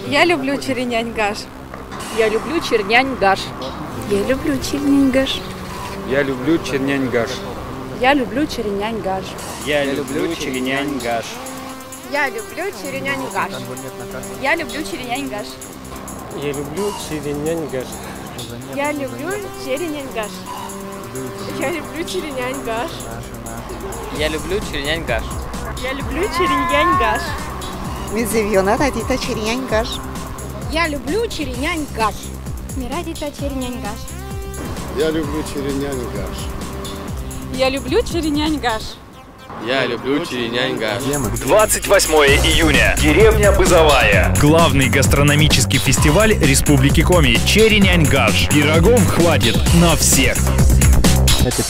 Я люблю Черенянь-Гаш. Я люблю Чернянь-Гаш. Я люблю Черенянь-Гаш. Я люблю Чернянь-Гаш. Я люблю Чернянь-Гаш. Я люблю Чернянь-Гаш. Я люблю Черенянь-Гаш. Я люблю Черенянь-Гаш. Я люблю Черенянь-Гаш. Я люблю Черенянь-Гаш. Я люблю Черенянь-Гаш. Я люблю Черенянь-Гаш. Я люблю Черенянь-Гаш. Мизивьонататита Черенянь-Гаш. Я люблю Черенянь-Гаш. Мирадита Черенянь-Гаш. Я люблю Черенянь-Гаш. Я люблю Черенянь-Гаш. Я люблю Черенянь-Гаш. 28 июня. Деревня Бызовая. Главный гастрономический фестиваль Республики Коми. Черенянь-Гаш. Пирогов хватит на всех. Это